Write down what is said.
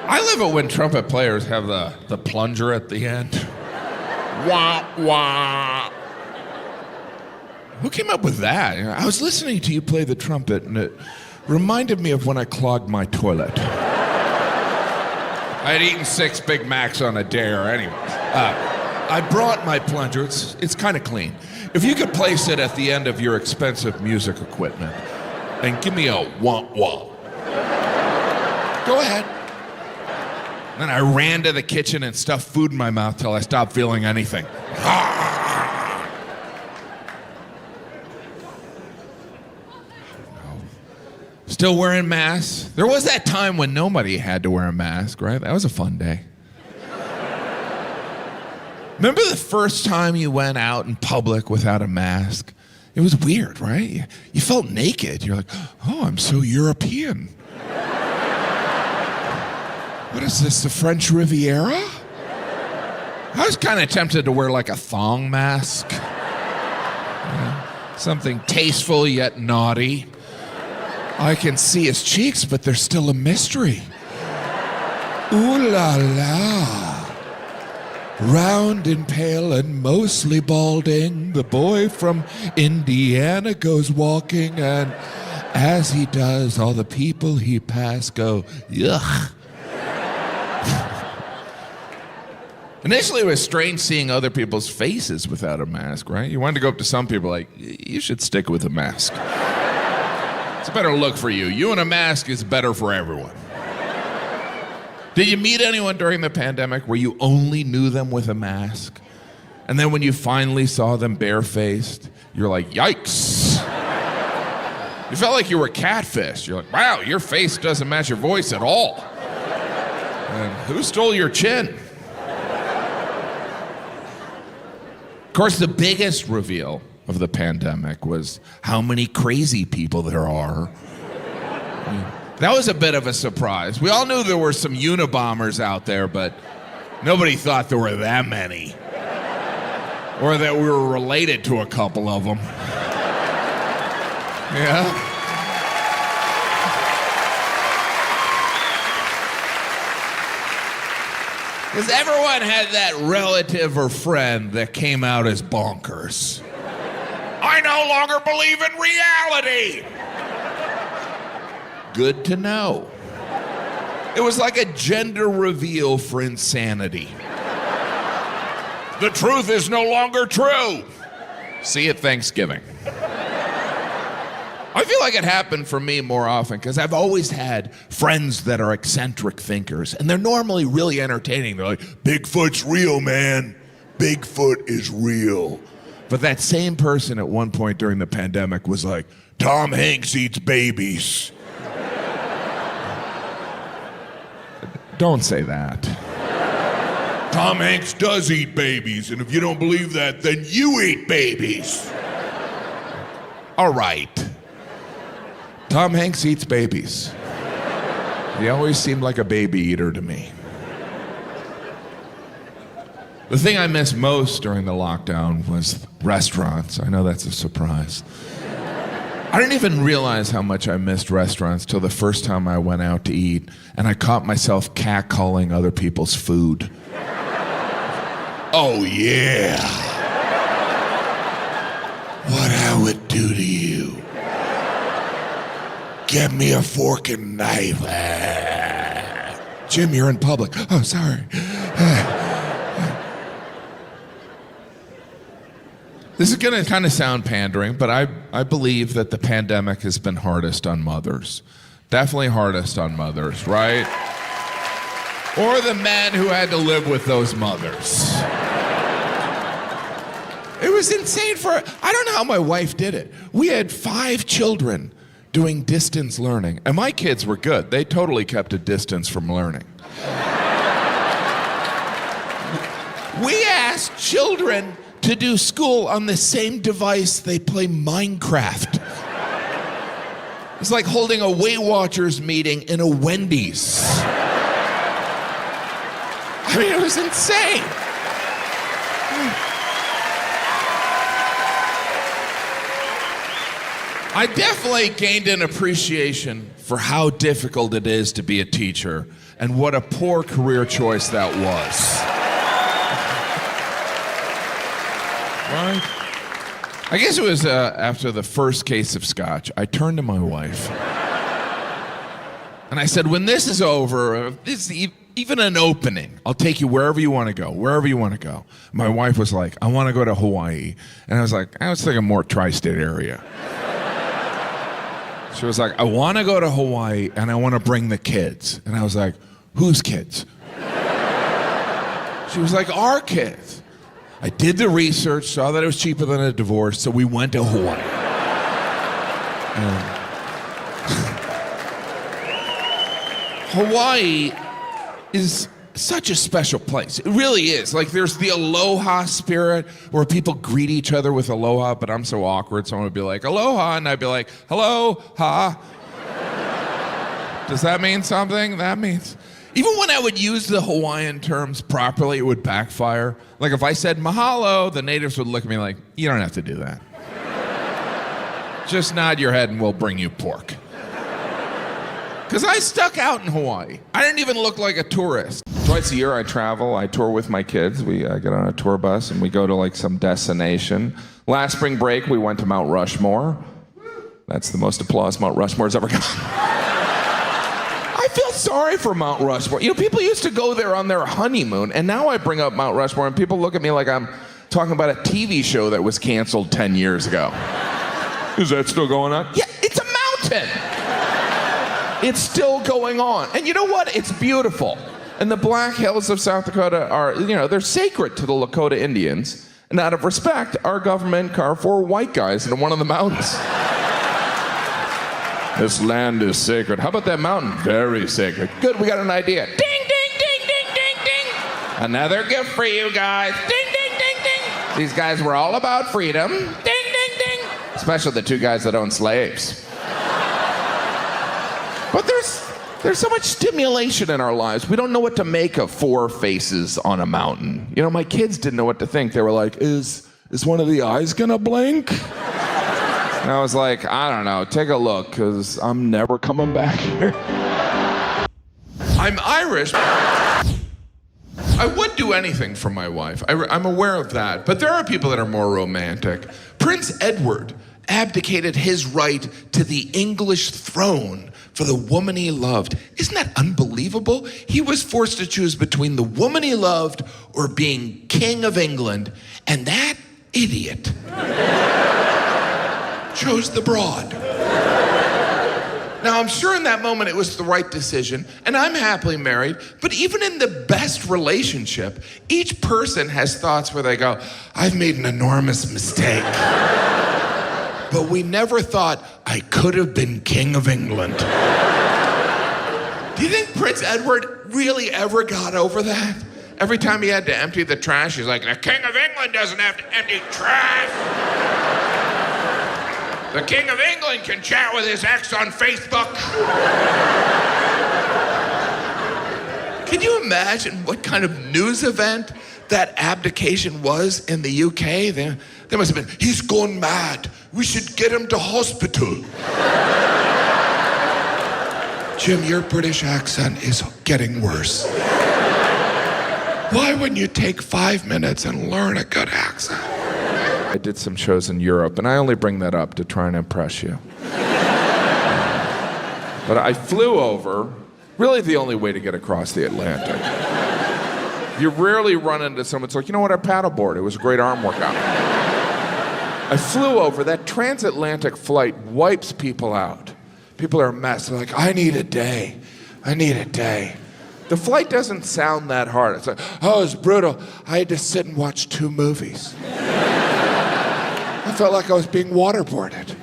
I love it when trumpet players have the plunger at the end. Wah, wah. Who came up with that? I was listening to you play the trumpet, and it reminded me of when I clogged my toilet. I had eaten 6 Big Macs on a dare anyway. I brought my plunger. It's kind of clean. If you could place it at the end of your expensive music equipment and give me a wah-wah. Go ahead. Then I ran to the kitchen and stuffed food in my mouth till I stopped feeling anything. Still wearing masks. There was that time when nobody had to wear a mask, right? That was a fun day. Remember the first time you went out in public without a mask? It was weird, right? You felt naked. You're like, oh, I'm so European. What is this, the French Riviera? I was kind of tempted to wear like a thong mask. Something tasteful yet naughty. I can see his cheeks, but they're still a mystery. Ooh la la. Round and pale and mostly balding, the boy from Indiana goes walking, and as he does, all the people he passed go, yuck. Initially, it was strange seeing other people's faces without a mask, right? You wanted to go up to some people like, you should stick with a mask. It's a better look for you. You and a mask is better for everyone. Did you meet anyone during the pandemic where you only knew them with a mask? And then when you finally saw them barefaced, you're like, yikes. You felt like you were catfished. You're like, wow, your face doesn't match your voice at all. And who stole your chin? Of course, the biggest reveal of the pandemic was how many crazy people there are. That was a bit of a surprise. We all knew there were some Unabombers out there, but nobody thought there were that many. Or that we were related to a couple of them. Yeah? Because everyone had that relative or friend that came out as bonkers. I no longer believe in reality. Good to know. It was like a gender reveal for insanity. The truth is no longer true. See you at Thanksgiving. I feel like it happened for me more often because I've always had friends that are eccentric thinkers, and they're normally really entertaining. They're like, Bigfoot's real, man. Bigfoot is real. But that same person at one point during the pandemic was like, Tom Hanks eats babies. Don't say that. Tom Hanks does eat babies, and if you don't believe that, then you eat babies. All right. Tom Hanks eats babies. He always seemed like a baby eater to me. The thing I missed most during the lockdown was restaurants. I know that's a surprise. I didn't even realize how much I missed restaurants till the first time I went out to eat, and I caught myself catcalling other people's food. Oh, yeah. What I would do to you. Get me a fork and knife. Jim, you're in public. Oh, sorry. This is going to kind of sound pandering, but I believe that the pandemic has been hardest on mothers. Definitely hardest on mothers, right? Or the men who had to live with those mothers. It was insane I don't know how my wife did it. We had 5 children doing distance learning, and my kids were good. They totally kept a distance from learning. We asked children to do school on the same device they play Minecraft. It's like holding a Weight Watchers meeting in a Wendy's. I mean, it was insane. I definitely gained an appreciation for how difficult it is to be a teacher and what a poor career choice that was. Right? I guess it was after the first case of scotch, I turned to my wife and I said, when this is over, this is even an opening, I'll take you wherever you want to go, wherever you want to go. My wife was like, I want to go to Hawaii. And I was like, I was thinking more tri-state area. She was like, I want to go to Hawaii and I want to bring the kids. And I was like, whose kids? She was like, our kids. I did the research, saw that it was cheaper than a divorce, so we went to Hawaii. Hawaii is such a special place. It really is. Like, there's the aloha spirit where people greet each other with aloha, but I'm so awkward. Someone would be like, aloha, and I'd be like, hello, ha. Does that mean something? That means... Even when I would use the Hawaiian terms properly, it would backfire. Like, if I said mahalo, the natives would look at me like, you don't have to do that. Just nod your head and we'll bring you pork. Because I stuck out in Hawaii. I didn't even look like a tourist. Twice a year I travel, I tour with my kids. We get on a tour bus and we go to like some destination. Last spring break we went to Mount Rushmore. That's the most applause Mount Rushmore's ever gotten. I feel sorry for Mount Rushmore. You know, people used to go there on their honeymoon, and now I bring up Mount Rushmore and people look at me like I'm talking about a TV show that was canceled 10 years ago. Is that still going on? Yeah, it's a mountain. It's still going on. And you know what? It's beautiful. And the Black Hills of South Dakota are, you know, they're sacred to the Lakota Indians. And out of respect, our government carved 4 white guys into one of the mountains. This land is sacred. How about that mountain? Very sacred. Good, we got an idea. Ding, ding, ding, ding, ding, ding. Another gift for you guys. Ding, ding, ding, ding. These guys were all about freedom. Ding, ding, ding. Especially the 2 guys that own slaves. But there's so much stimulation in our lives. We don't know what to make of 4 faces on a mountain. You know, my kids didn't know what to think. They were like, is one of the eyes gonna blink? And I was like, I don't know, take a look, because I'm never coming back here. I'm Irish. I would do anything for my wife. I'm aware of that. But there are people that are more romantic. Prince Edward abdicated his right to the English throne for the woman he loved. Isn't that unbelievable? He was forced to choose between the woman he loved or being king of England, and that idiot chose the broad. Now, I'm sure in that moment it was the right decision, and I'm happily married, but even in the best relationship, each person has thoughts where they go, I've made an enormous mistake. But we never thought I could have been king of England. Do you think Prince Edward really ever got over that? Every time he had to empty the trash, he's like, the king of England doesn't have to empty trash. The King of England can chat with his ex on Facebook. Can you imagine what kind of news event that abdication was in the UK? They must have been, he's gone mad. We should get him to hospital. Jim, your British accent is getting worse. Why wouldn't you take 5 minutes and learn a good accent? I did some shows in Europe, and I only bring that up to try and impress you. But I flew over, really the only way to get across the Atlantic. You rarely run into someone that's like, you know what, I paddleboard. It was a great arm workout. I flew over. That transatlantic flight wipes people out. People are a mess. They're like, I need a day. I need a day. The flight doesn't sound that hard. It's like, oh, it's brutal. I had to sit and watch 2 movies. I felt like I was being waterboarded.